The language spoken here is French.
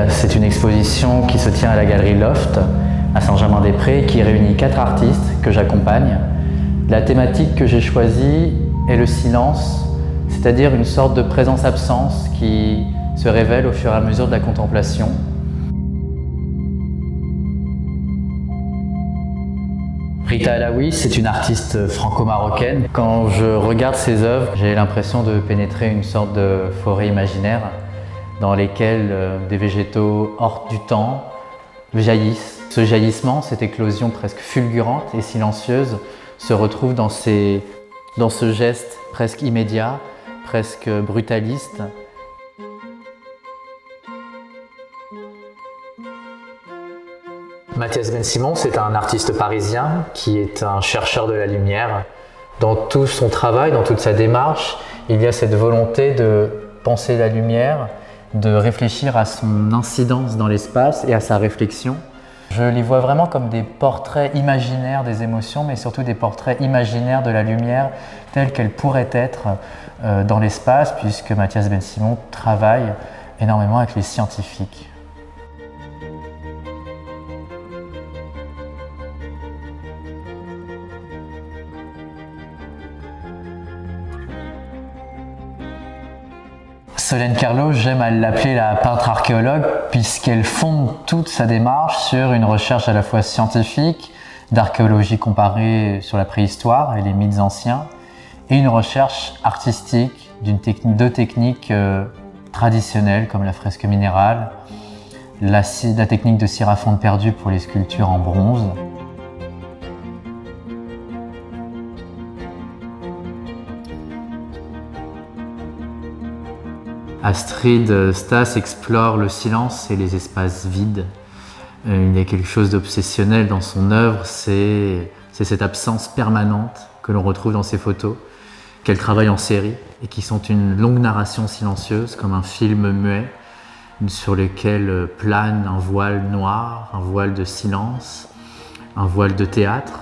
c'est une exposition qui se tient à la galerie Loft, à Saint-Germain-des-Prés, qui réunit 4 artistes que j'accompagne. La thématique que j'ai choisie est le silence, c'est-à-dire une sorte de présence-absence qui se révèle au fur et à mesure de la contemplation. Rita Alaoui, c'est une artiste franco-marocaine. Quand je regarde ses œuvres, j'ai l'impression de pénétrer une sorte de forêt imaginaire dans lesquelles des végétaux hors du temps jaillissent. Ce jaillissement, cette éclosion presque fulgurante et silencieuse se retrouve dans ce geste presque immédiat, presque brutaliste. Mathias Ben-Simon, c'est un artiste parisien qui est un chercheur de la lumière. Dans tout son travail, dans toute sa démarche, il y a cette volonté de penser la lumière, de réfléchir à son incidence dans l'espace et à sa réflexion. Je les vois vraiment comme des portraits imaginaires des émotions, mais surtout des portraits imaginaires de la lumière telle qu'elle pourrait être dans l'espace, puisque Mathias Ben-Simon travaille énormément avec les scientifiques. Solène Carlo, j'aime à l'appeler la peintre archéologue puisqu'elle fonde toute sa démarche sur une recherche à la fois scientifique, d'archéologie comparée sur la préhistoire et les mythes anciens, et une recherche artistique de techniques traditionnelles comme la fresque minérale, la technique de cire à fonte perdue pour les sculptures en bronze. Astrid Stas explore le silence et les espaces vides. Il y a quelque chose d'obsessionnel dans son œuvre, c'est cette absence permanente que l'on retrouve dans ses photos, qu'elle travaille en série et qui sont une longue narration silencieuse, comme un film muet, sur lequel plane un voile noir, un voile de silence, un voile de théâtre.